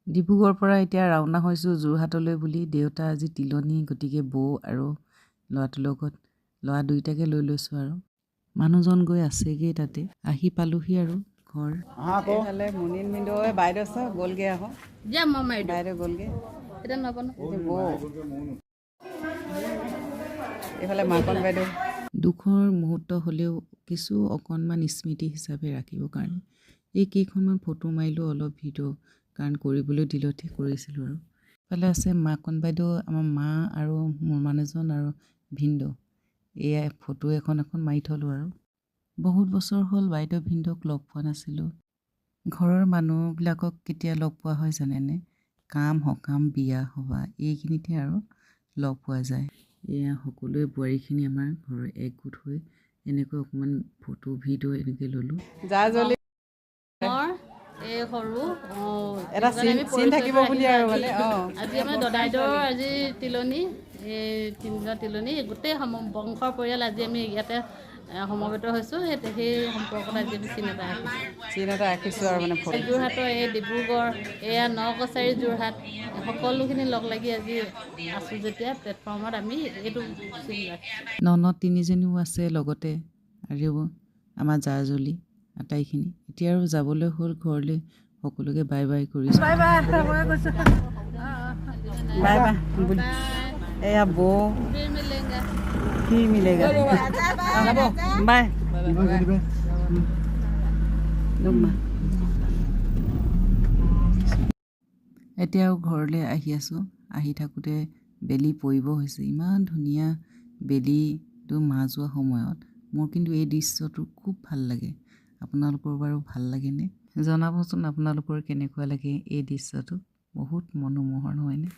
ডিব্ৰুগড়ৰ পৰা এতিয়া ৰাওনা হৈছোঁ যোৰহাটলৈ বুলি। দেউতা আজি তিলনি, গতিকে বৌ আৰু ল'ৰাটোৰ লগত ল'ৰা দুয়োটাকে লৈ লৈছোঁ আৰু মানুহজন গৈ আছেগৈ তাতে। আহি পালোহি আৰু ঘৰ। এইফালে মুনিন মিন্দৈ বাইদেউ চব গ'লগৈ আকৌ বাইদেউ গ'লগৈ বৌ এইফালে মাকন বাইদেউ। দুখৰ মুহূৰ্ত হ'লেও কিছু অকণমান স্মৃতি হিচাপে ৰাখিবৰ কাৰণে এই কেইখনমান ফটো মাৰিলোঁ, অলপ ভিডিঅ' কাৰণ কৰিবলৈ দিলতহে কৰিছিলোঁ। আৰু ইফালে আছে মাকন বাইদেউ, আমাৰ মা আৰু মোৰ মানুহজন আৰু ভিনদেউ। এয়াই ফটো এখন মাৰি থলোঁ। আৰু বহুত বছৰ হ'ল বাইদেউ ভিনদেউক লগ পোৱা নাছিলোঁ। ঘৰৰ মানুহবিলাকক কেতিয়া লগ পোৱা হয় জানেনে? কাম সকাম বিয়া সবাহ এইখিনিতে আৰু লগ পোৱা যায়। এয়া সকলোৱে বোৱাৰীখিনি আমাৰ ঘৰৰ একগোট হৈ এনেকৈ অকণমান ফটো ভিডিঅ' এনেকৈ ল'লোঁ। জাজলি এই সৰু এটা চিন থাকিব বুলি আৰু মানে আজি আমাৰ দদাইদেউৰ আজি তিলনি, এই তিনিজোপা তিলনি গোটেই বংশৰ পৰিয়াল আজি আমি ইয়াতে সমবেত হৈছোঁ। সেই সম্পৰ্কত আজি আমি চিন এটা ৰাখিছোঁ আৰু মানে যোৰহাটৰ এই ডিব্ৰুগড়, এয়া নকছাৰী যোৰহাট সকলোখিনি লগ লাগি আজি আছোঁ যেতিয়া প্লেটফৰ্মত আমি এইটো চিন ৰাখিছোঁ। ননদ তিনিজনীও আছে লগতে আৰু আমাৰ জাজলি আটাইখিনি। এতিয়া আৰু যাবলৈ হ'ল ঘৰলৈ। সকলোকে বাই বাই কৰিছোঁ। বাই বাই এয়া বৌ কি মিলেগা বাই এতিয়া আৰু ঘৰলৈ আহি আছোঁ। আহি থাকোঁতে বেলি পৰিব হৈছে। ইমান ধুনীয়া বেলিটো যোৱা সময়ত মোৰ কিন্তু এই দৃশ্যটো খুব ভাল লাগে। আপোনালোকৰ বাৰু ভাল লাগেনে? জনাবচোন আপোনালোকৰ কেনেকুৱা লাগে এই দৃশ্যটো। বহুত মনোমোহন হয়নে?